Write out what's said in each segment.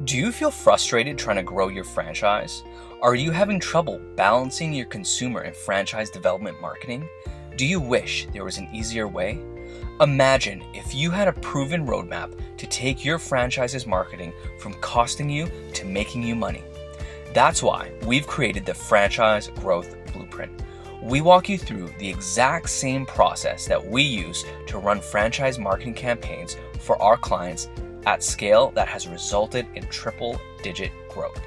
Do you feel frustrated trying to grow your franchise? Are you having trouble balancing your consumer and franchise development marketing? Do you wish there was an easier way? Imagine if you had a proven roadmap to take your franchise's marketing from costing you to making you money. That's why we've created the Franchise Growth Blueprint. We walk you through the exact same process that we use to run franchise marketing campaigns for our clients at scale that has resulted in triple-digit growth.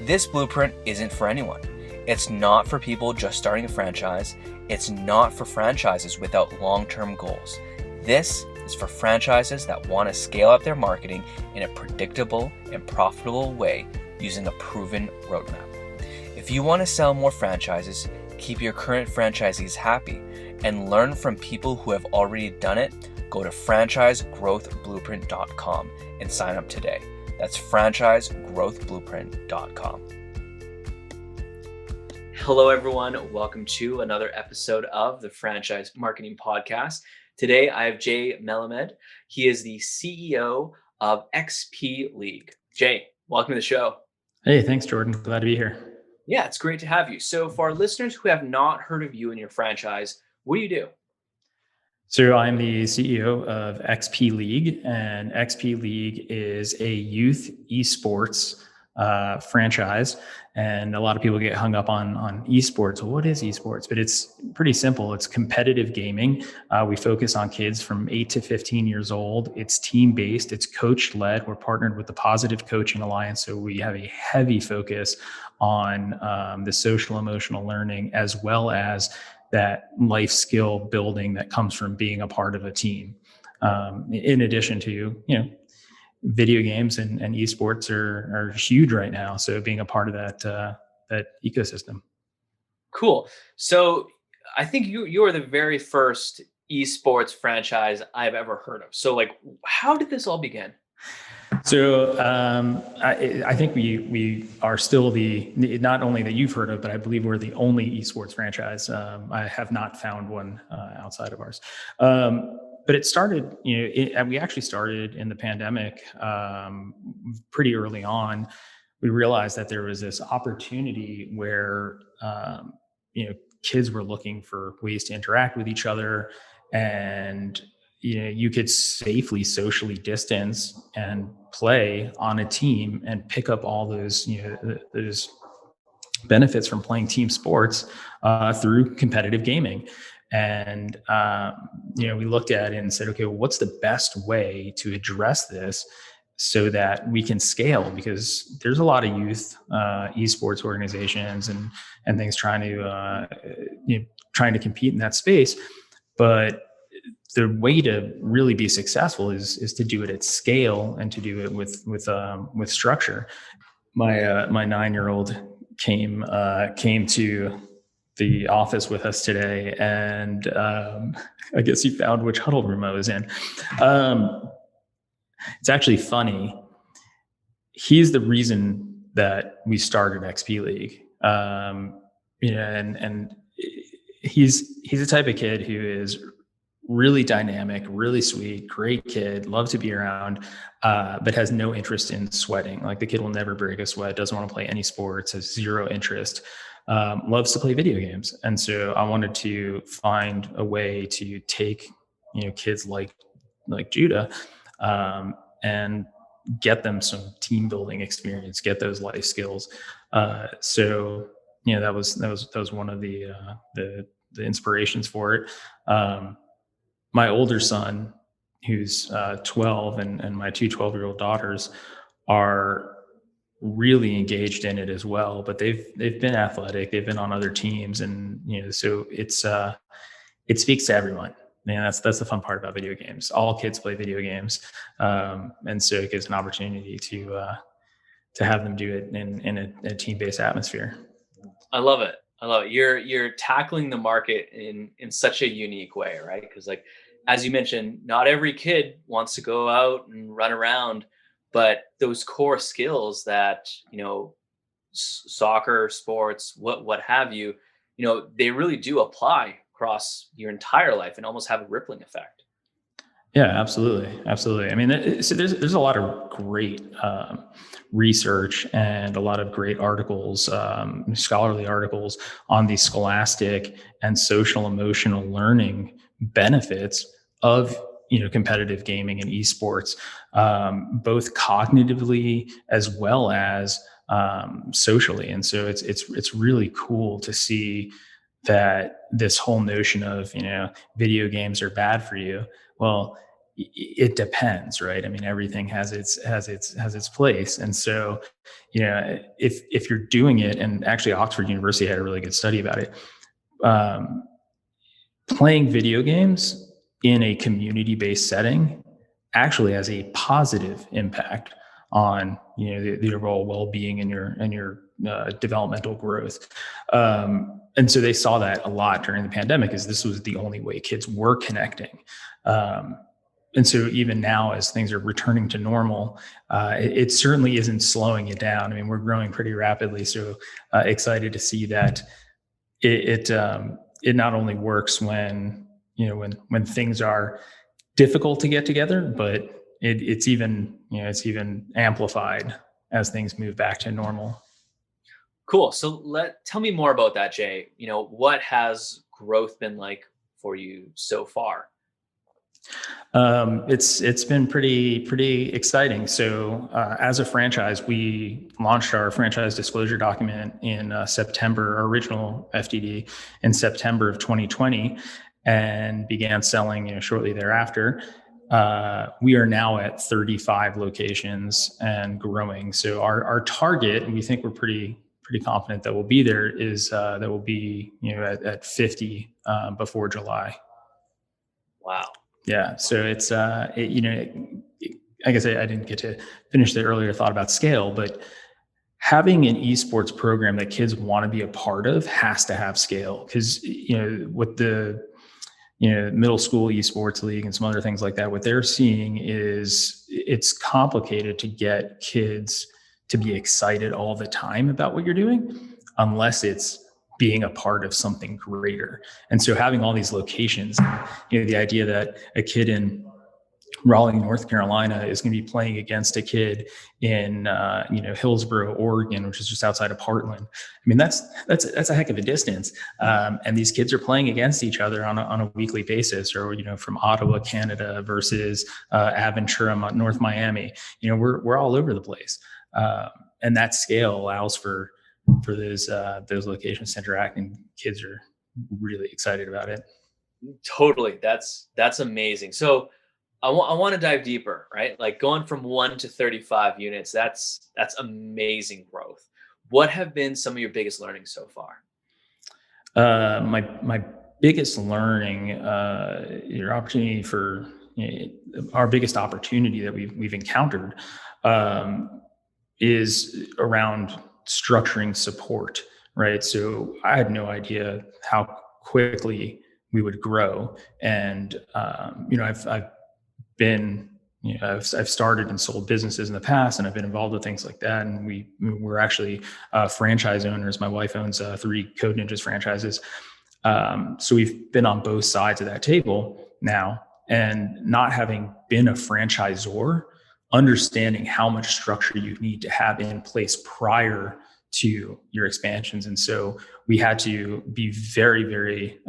This blueprint isn't for anyone. It's not for people just starting a franchise. It's not for franchises without long-term goals. This is for franchises that want to scale up their marketing in a predictable and profitable way using a proven roadmap. If you want to sell more franchises, keep your current franchisees happy, and learn from people who have already done it, go to franchisegrowthblueprint.com and sign up today. That's franchisegrowthblueprint.com. Hello, everyone. Welcome to another episode of the Franchise Marketing Podcast. Today, I have Jay Melamed. He is the CEO of XP League. Jay, welcome to the show. Hey, thanks, Jordan. Glad to be here. Yeah, it's great to have you. So for our listeners who have not heard of you and your franchise, what do you do? So I'm the CEO of XP League, and XP League is a youth eSports franchise. And a lot of people get hung up on eSports. Well, what is eSports? But it's pretty simple. It's competitive gaming. We focus on kids from 8 to 15 years old. It's team-based. It's coach-led. We're partnered with the Positive Coaching Alliance, so we have a heavy focus on the social emotional learning, as well as that life skill building that comes from being a part of a team. In addition to, video games and esports are huge right now. So being a part of that ecosystem. Cool. So I think you are the very first esports franchise I've ever heard of. So how did this all begin? So I think we are still not only that you've heard of, but I believe we're the only esports franchise. I have not found one outside of ours. But it started, we actually started in the pandemic pretty early on. We realized that there was this opportunity where, kids were looking for ways to interact with each other, and you could safely socially distance and play on a team and pick up all those benefits from playing team sports through competitive gaming. And we looked at it and said, okay, well, what's the best way to address this so that we can scale? Because there's a lot of youth esports organizations and things trying to compete in that space, but the way to really be successful is to do it at scale and to do it with structure. My 9-year-old came to the office with us today, and I guess he found which huddle room I was in. It's actually funny. He's the reason that we started XP League. And he's the type of kid who is really dynamic, really sweet, great kid, loves to be around, but has no interest in sweating. Like, the kid will never break a sweat, doesn't want to play any sports, has zero interest, loves to play video games. And so I wanted to find a way to take, kids like Judah, and get them some team building experience, get those life skills. So that was one of the inspirations for it. My older son, who's 12, and my two 12-year-old daughters are really engaged in it as well. But they've been athletic, they've been on other teams, and so it speaks to everyone. Man, that's the fun part about video games. All kids play video games, and so it gives an opportunity to have them do it in a team-based atmosphere. I love it. You're tackling the market in such a unique way, right? Because as you mentioned, not every kid wants to go out and run around, but those core skills that, soccer, sports, what have you, they really do apply across your entire life and almost have a rippling effect. Yeah, absolutely, absolutely. I mean, so there's a lot of great research and a lot of great articles, scholarly articles on the scholastic and social emotional learning benefits of competitive gaming and esports, both cognitively as well as socially. And so it's really cool to see that this whole notion of video games are bad for you. Well, it depends, right? I mean, everything has its place. And so if you're doing it, and actually Oxford University had a really good study about it, um, playing video games in a community-based setting actually has a positive impact on the overall well-being and your developmental growth. And so they saw that a lot during the pandemic, as this was the only way kids were connecting. um, and so even now, as things are returning to normal, it certainly isn't slowing it down. I mean, we're growing pretty rapidly, so excited to see that it not only works when when things are difficult to get together, but it's even amplified as things move back to normal. Cool. So tell me more about that, Jay. What has growth been like for you so far? It's been pretty exciting. So as a franchise, we launched our franchise disclosure document in September, our original FDD in September of 2020, and began selling shortly thereafter. We are now at 35 locations and growing. So our target, and we think we're pretty confident that we'll be there, is that we'll be at 50 before July. Wow. Yeah. So it's, like I say, I didn't get to finish the earlier thought about scale, but having an esports program that kids want to be a part of has to have scale, because, with the, middle school esports league and some other things like that, what they're seeing is it's complicated to get kids to be excited all the time about what you're doing, unless it's being a part of something greater. And so having all these locations, the idea that a kid in Raleigh, North Carolina is going to be playing against a kid in Hillsboro, Oregon, which is just outside of Portland. I mean, that's a heck of a distance, and these kids are playing against each other on a weekly basis, or from Ottawa, Canada versus Aventura, North Miami. We're all over the place, and that scale allows for those locations to interact, and kids are really excited about it. Totally. That's amazing. So I want to dive deeper, right? Like going from 1 to 35 units, that's amazing growth. What have been some of your biggest learnings so far? My biggest learning, your opportunity for our biggest opportunity that we've encountered, um, is around structuring support. Right. So I had no idea how quickly we would grow, and I've been I've started and sold businesses in the past, and I've been involved with things like that. And we're actually franchise owners. My wife owns three Code Ninjas franchises, so we've been on both sides of that table now. And not having been a franchisor, understanding how much structure you need to have in place prior to your expansions. And so we had to be very, very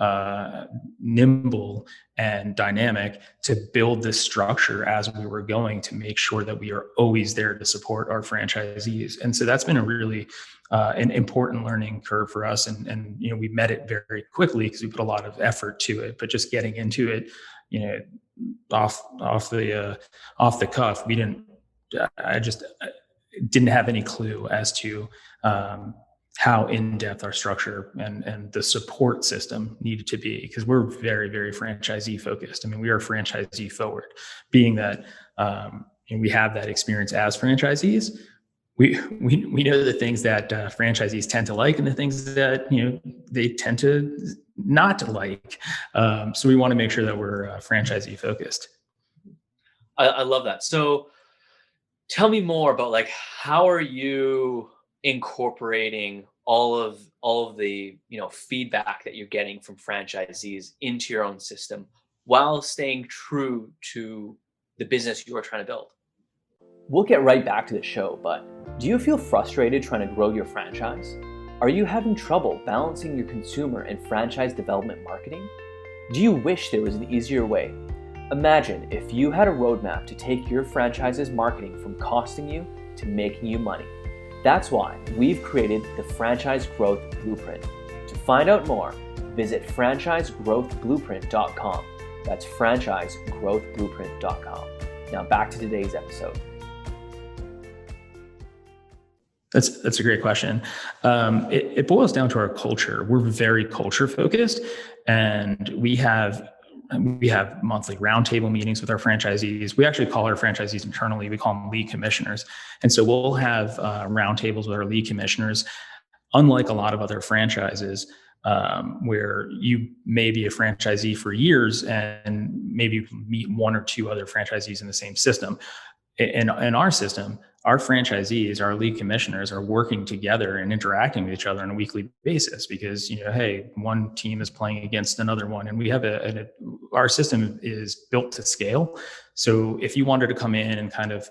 nimble and dynamic to build this structure as we were going, to make sure that we are always there to support our franchisees. And so that's been a really an important learning curve for us. And we met it very quickly because we put a lot of effort to it. But just getting into it, you know, off the cuff, we didn't. I just didn't have any clue as to how in depth our structure and the support system needed to be, because we're very, very franchisee focused. I mean, we are franchisee forward, being that and we have that experience as franchisees. We know the things that franchisees tend to like, and the things that they tend to not like. So we want to make sure that we're franchisee focused. I love that. So tell me more about, like, how are you incorporating all of the feedback that you're getting from franchisees into your own system? while staying true to the business you are trying to build? We'll get right back to the show, but do you feel frustrated trying to grow your franchise? Are you having trouble balancing your consumer and franchise development marketing? Do you wish there was an easier way? Imagine if you had a roadmap to take your franchise's marketing from costing you to making you money. That's why we've created the Franchise Growth Blueprint. To find out more, visit franchisegrowthblueprint.com. That's franchisegrowthblueprint.com. Now back to today's episode. That's a great question. It boils down to our culture. We're very culture focused, and we have monthly roundtable meetings with our franchisees. We actually call our franchisees internally, we call them lead commissioners. And so we'll have roundtables with our lead commissioners. Unlike a lot of other franchises, where you may be a franchisee for years and maybe meet one or two other franchisees in the same system. In our system, our franchisees, our lead commissioners are working together and interacting with each other on a weekly basis because, hey, one team is playing against another one, and we have our system is built to scale. So if you wanted to come in and kind of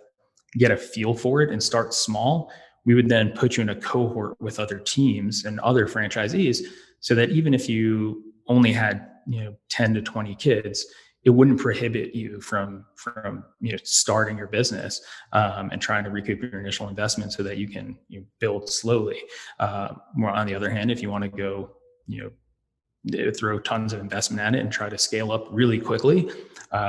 get a feel for it and start small, we would then put you in a cohort with other teams and other franchisees so that even if you only had, 10 to 20 kids, it wouldn't prohibit you from starting your business and trying to recoup your initial investment so that you can build slowly. More on the other hand, if you want to go, throw tons of investment at it and try to scale up really quickly,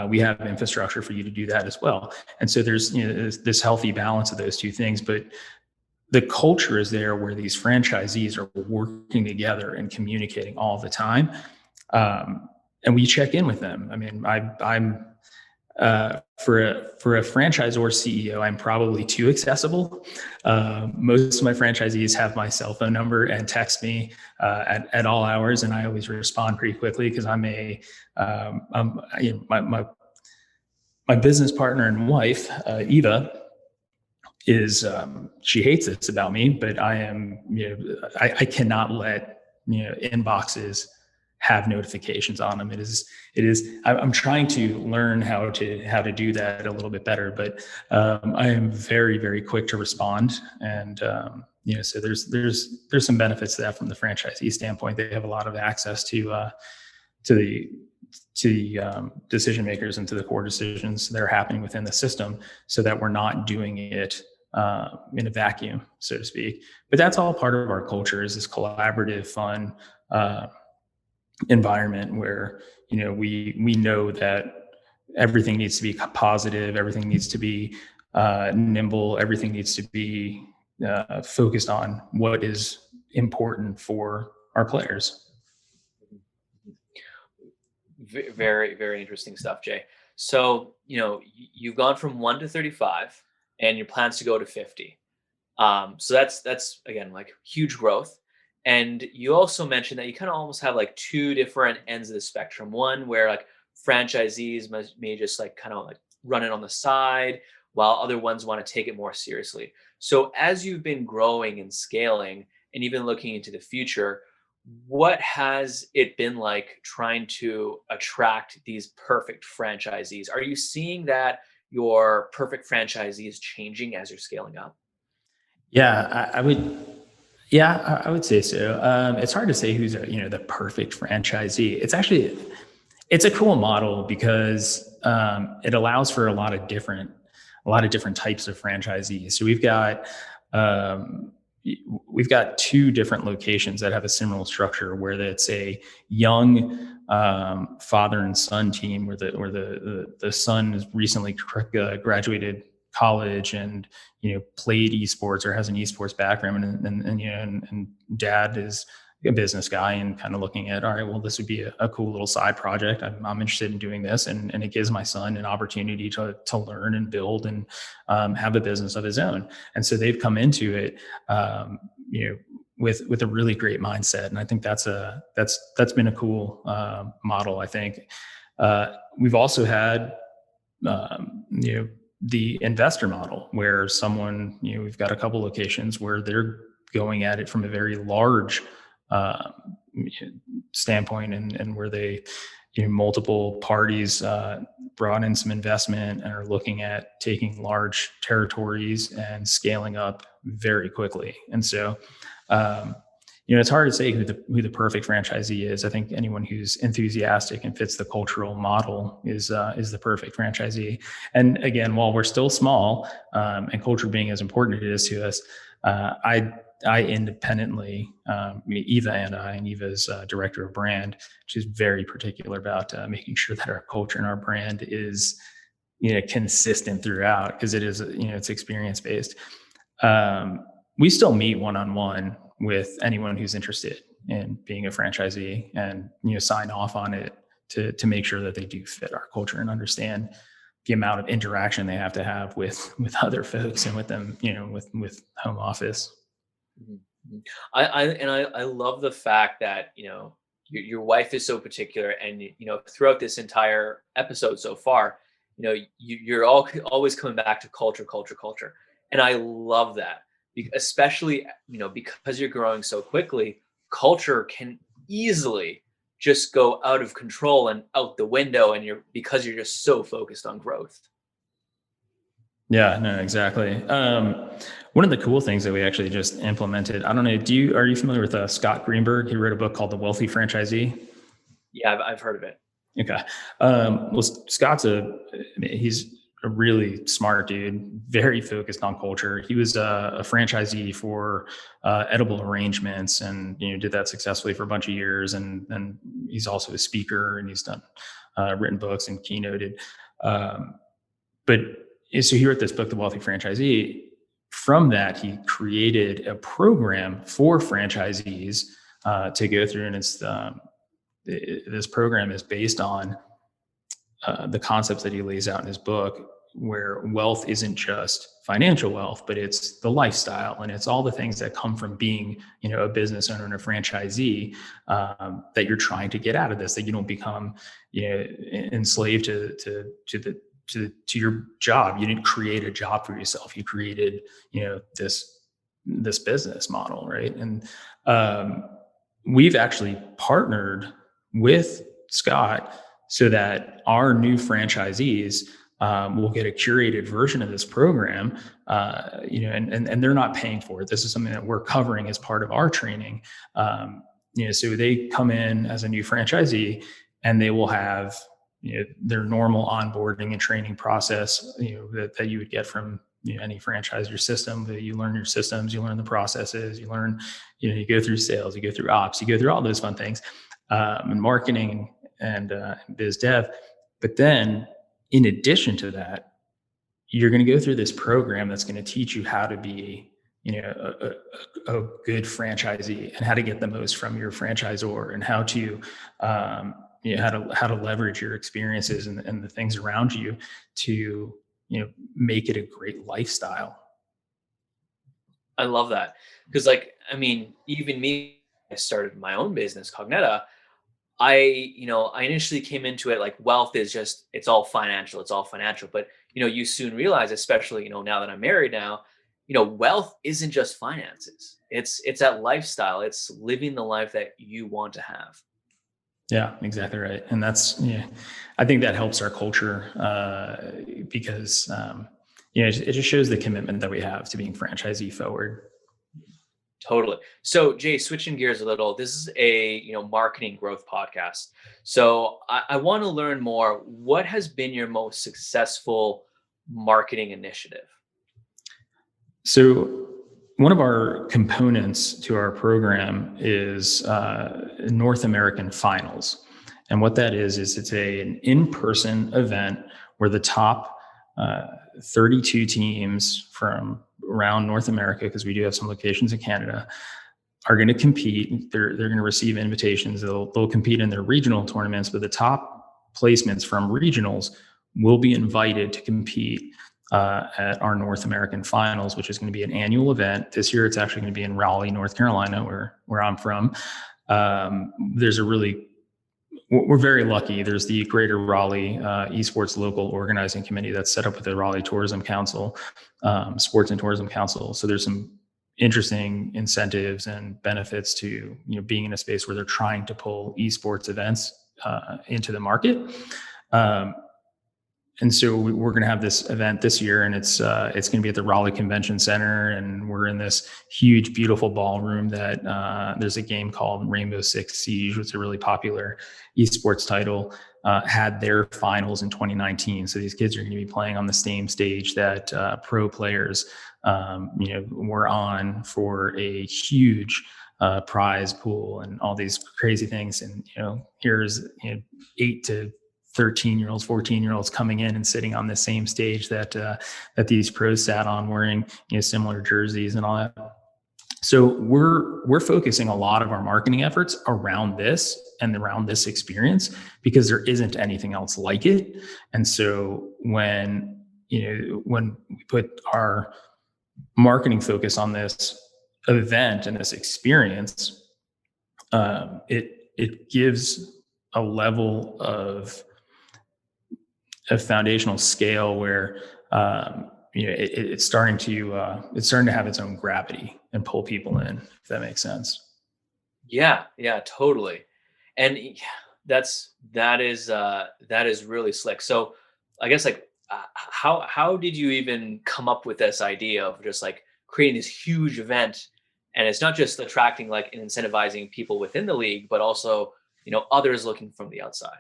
we have infrastructure for you to do that as well. And so there's this healthy balance of those two things, but the culture is there where these franchisees are working together and communicating all the time. And we check in with them. I mean, I'm for a franchisor CEO, I'm probably too accessible. Most of my franchisees have my cell phone number and text me at all hours, and I always respond pretty quickly because my business partner and wife, Eva, is she hates this about me, but I am I cannot let inboxes have notifications on them. It is I'm trying to learn how to do that a little bit better, but I am very, very quick to respond. And so there's some benefits to that from the franchisee standpoint. They have a lot of access to the decision makers and to the core decisions that are happening within the system, so that we're not doing it in a vacuum, so to speak. But that's all part of our culture, is this collaborative, fun environment where we know that everything needs to be positive, everything needs to be nimble, everything needs to be focused on what is important for our players. Very, very interesting stuff, Jay. So you've gone from 1 to 35 and your plans to go to 50. So that's again like huge growth. And you also mentioned that you kind of almost have like two different ends of the spectrum. One where like franchisees may just like kind of like run it on the side, while other ones want to take it more seriously. So as you've been growing and scaling and even looking into the future, what has it been like trying to attract these perfect franchisees? Are you seeing that your perfect franchisee is changing as you're scaling up? Yeah, I would. Yeah, I would say so. It's hard to say who's the perfect franchisee. It's a cool model because it allows for a lot of different types of franchisees. So we've got two different locations that have a similar structure, where it's a young father and son team, where the son has recently graduated college and played esports or has an esports background, and dad is a business guy and kind of looking at, all right, well, this would be a cool little side project. I'm interested in doing this, and it gives my son an opportunity to learn and build and have a business of his own. And so they've come into it with a really great mindset, and I think that's been a cool model. I think we've also had the investor model, where someone, we've got a couple locations where they're going at it from a very large standpoint, and where they multiple parties brought in some investment and are looking at taking large territories and scaling up very quickly. And so, it's hard to say who the perfect franchisee is. I think anyone who's enthusiastic and fits the cultural model is the perfect franchisee. And again, while we're still small, and culture being as important as it is to us, I independently, Eva and Eva's director of brand, she's very particular about making sure that our culture and our brand is, consistent throughout, because it is, it's experience based. We still meet one-on-one with anyone who's interested in being a franchisee, and, sign off on it to make sure that they do fit our culture and understand the amount of interaction they have to have with other folks and with them, with home office. Mm-hmm. I love the fact that your wife is so particular, and throughout this entire episode so far, you're always coming back to culture, and I love that, especially because you're growing so quickly. Culture can easily just go out of control and out the window, and because you're just so focused on growth. Yeah, no, exactly. One of the cool things that we actually just implemented, I don't know, are you familiar with Scott Greenberg? He wrote a book called The Wealthy Franchisee. Yeah, I've heard of it. Okay. Well, he's a really smart dude, very focused on culture. He was a franchisee for Edible Arrangements, and did that successfully for a bunch of years. And he's also a speaker, and he's done written books and keynoted. But so he wrote this book, The Wealthy Franchisee. From that, he created a program for franchisees to go through, and this program is based on the concepts that he lays out in his book, where wealth isn't just financial wealth, but it's the lifestyle, and it's all the things that come from being, a business owner and a franchisee, that you're trying to get out of this, that you don't become, enslaved to your job. You didn't create a job for yourself. You created, this business model, right? And we've actually partnered with Scott so that our new franchisees will get a curated version of this program, and they're not paying for it. This is something that we're covering as part of our training. So they come in as a new franchisee, and they will have their normal onboarding and training process, that you would get from any franchisor system. That you learn your systems, you learn the processes, you learn, you go through sales, you go through ops, you go through all those fun things, and marketing and biz dev. But then, in addition to that, you're going to go through this program that's going to teach you how to be, a good franchisee, and how to get the most from your franchisor, and how to how to leverage your experiences and the things around you to make it a great lifestyle. I love that, because even me, I started my own business, Cogneta. I initially came into it like wealth is just, it's all financial, but you soon realize, especially now that I'm married now, wealth isn't just finances. It's that lifestyle. It's living the life that you want to have. Yeah, exactly right. And that's, I think that helps our culture, because, it just shows the commitment that we have to being franchisee forward. Totally. So Jay, switching gears a little, this is a, marketing growth podcast. So I want to learn more. What has been your most successful marketing initiative? So one of our components to our program is North American Finals. And what that is it's an in-person event where the top 32 teams from around North America, because we do have some locations in Canada, are going to compete. They're going to receive invitations. They'll compete in their regional tournaments, but the top placements from regionals will be invited to compete at our North American Finals, which is going to be an annual event. This year, it's actually going to be in Raleigh, North Carolina, where I'm from. We're very lucky. There's the Greater Raleigh eSports Local Organizing Committee that's set up with the Raleigh Tourism Council, Sports and Tourism Council. So there's some interesting incentives and benefits to being in a space where they're trying to pull eSports events into the market. And so we're going to have this event this year, and it's going to be at the Raleigh Convention Center, and we're in this huge, beautiful ballroom that there's a game called Rainbow Six Siege, which is a really popular eSports title, had their finals in 2019. So these kids are going to be playing on the same stage that pro players, were on for a huge prize pool and all these crazy things. And, here's 8 to 13-year-olds, 14-year-olds coming in and sitting on the same stage that these pros sat on, wearing similar jerseys and all that. So we're focusing a lot of our marketing efforts around this and around this experience because there isn't anything else like it. And so when we put our marketing focus on this event and this experience, it gives a level of foundational scale where it's starting to have its own gravity and pull people in, if that makes sense. Yeah, totally. And that is really slick. So I guess how did you even come up with this idea of just creating this huge event? And it's not just attracting and incentivizing people within the league, but also others looking from the outside.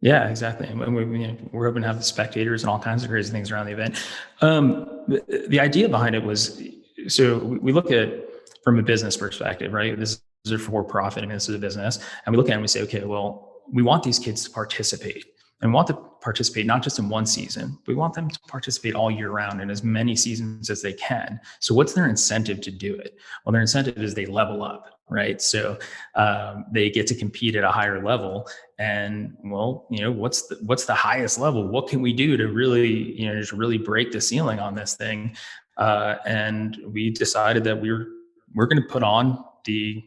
Yeah, exactly. And we're hoping to have the spectators and all kinds of crazy things around the event. The idea behind it was, so we look at from a business perspective, right? This is a for-profit, this is a business. And we look at it and we say, okay, well, we want these kids to participate. And we want to participate not just in one season, we want them to participate all year round in as many seasons as they can. So what's their incentive to do it? Well, their incentive is they level up, right? So they get to compete at a higher level. And well, what's the highest level? What can we do to really, just really break the ceiling on this thing? And we decided that we're going to put on the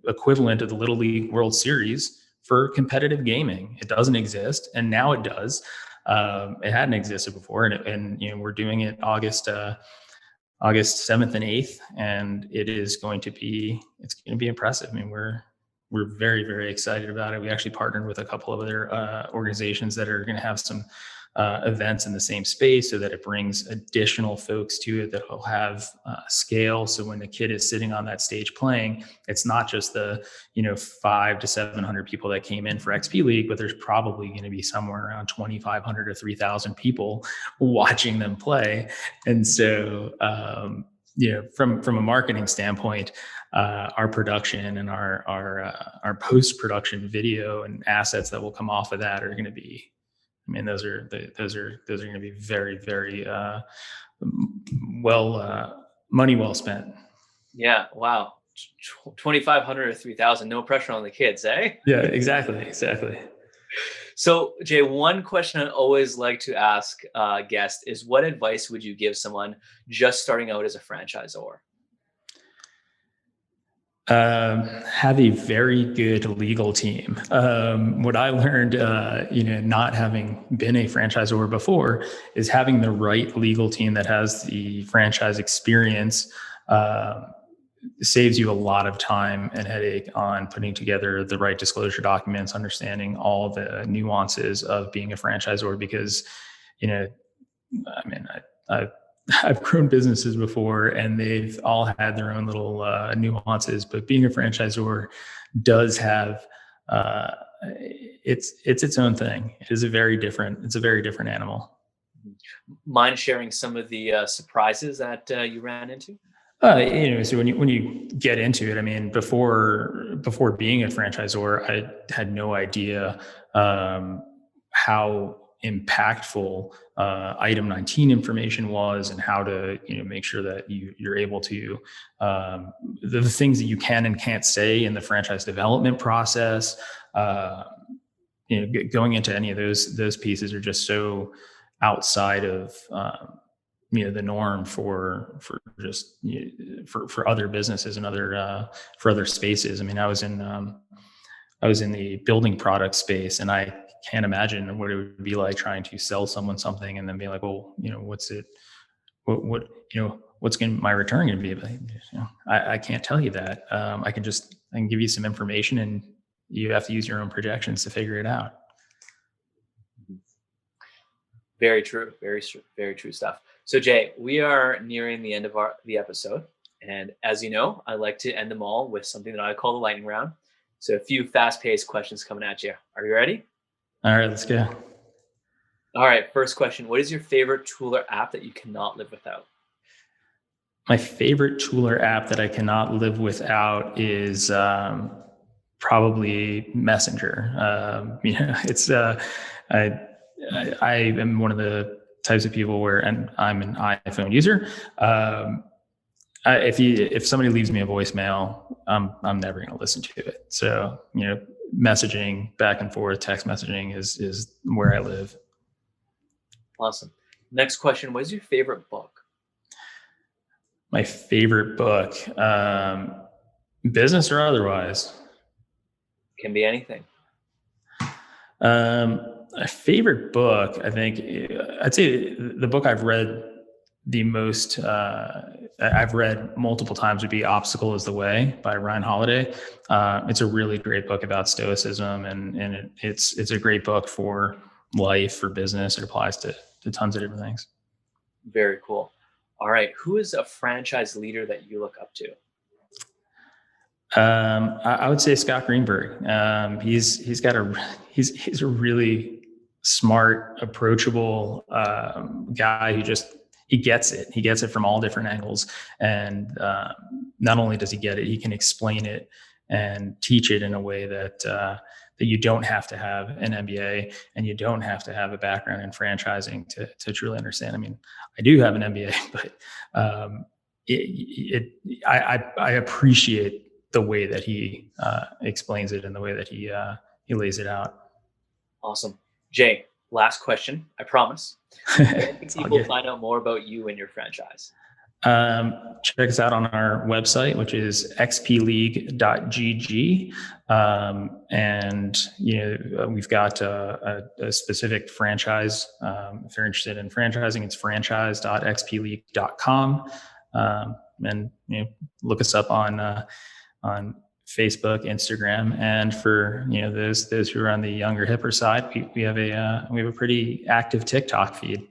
equivalent of the Little League World Series for competitive gaming. It doesn't exist, and now it does. It hadn't existed before, and we're doing it August 7th and 8th, and it's going to be impressive. I mean, we're very, very excited about it. We actually partnered with a couple of other organizations that are going to have some events in the same space, so that it brings additional folks to it that will have scale. So when the kid is sitting on that stage playing, it's not just the 500 to 700 people that came in for XP League, but there's probably going to be somewhere around 2,500 to 3,000 people watching them play. And so from a marketing standpoint, our production and our post-production video and assets that will come off of that are going to be, those are going to be very, very money well spent. Yeah. Wow. 2,500 or 3,000. No pressure on the kids, eh? Yeah, exactly. So, Jay, one question I always like to ask guests is, what advice would you give someone just starting out as a franchisor? Have a very good legal team. What I learned, not having been a franchisor before, is having the right legal team that has the franchise experience saves you a lot of time and headache on putting together the right disclosure documents, understanding all the nuances of being a franchisor. Because, I've grown businesses before, and they've all had their own little nuances. But being a franchisor does have it's own thing. It's a very different animal. Mind sharing some of the surprises that you ran into? So when you get into it, before being a franchisor, I had no idea how impactful item 19 information was, and how to make sure that you're able to the things that you can and can't say in the franchise development process. Going into any of those pieces are just so outside of the norm for other businesses and for other spaces. I was in the building product space, and I can't imagine what it would be like trying to sell someone something and then be like, well, what's my return going to be? I can't tell you that. I can give you some information, and you have to use your own projections to figure it out. Very true. Very true stuff. So Jay, we are nearing the end of the episode. And as you know, I like to end them all with something that I call the lightning round. So a few fast-paced questions coming at you. Are you ready? All right, let's go. All right, first question. What is your favorite tool or app that you cannot live without? My favorite tool or app that I cannot live without is probably Messenger. It's I am one of the types of people where, and I'm an iPhone user. If somebody leaves me a voicemail, I'm never going to listen to it. So, messaging back and forth, text messaging is where I live. Awesome. Next question. What is your favorite book? My favorite book, business or otherwise? Can be anything. A favorite book, I think, I'd say the book I've read the most, I've read multiple times would be Obstacle is the Way by Ryan Holiday. It's a really great book about stoicism, and it's a great book for life, for business. It applies to tons of different things. Very cool. All right. Who is a franchise leader that you look up to? I would say Scott Greenberg. He's a really smart, approachable guy who he gets it. He gets it from all different angles. And not only does he get it, he can explain it and teach it in a way that you don't have to have an MBA and you don't have to have a background in franchising to truly understand. I mean, I do have an MBA, but I appreciate the way that he explains it and the way that he lays it out. Awesome. Jay, last question, I promise. Where can people find out more about you and your franchise? Check us out on our website, which is xpleague.gg. And we've got a specific franchise. If you're interested in franchising, it's franchise.xpleague.com. And look us up on Facebook, Instagram, and for those who are on the younger, hipper side, we have a pretty active TikTok feed.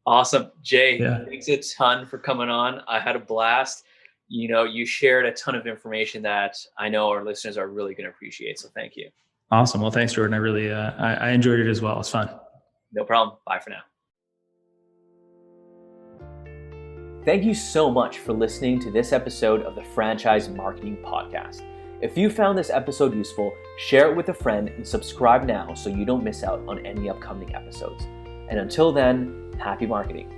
Awesome. Jay, thanks a ton for coming on. I had a blast. You shared a ton of information that I know our listeners are really going to appreciate. So thank you. Awesome. Well, thanks, Jordan. I really, I enjoyed it as well. It's fun. No problem. Bye for now. Thank you so much for listening to this episode of the Franchise Marketing Podcast. If you found this episode useful, share it with a friend and subscribe now so you don't miss out on any upcoming episodes. And until then, happy marketing.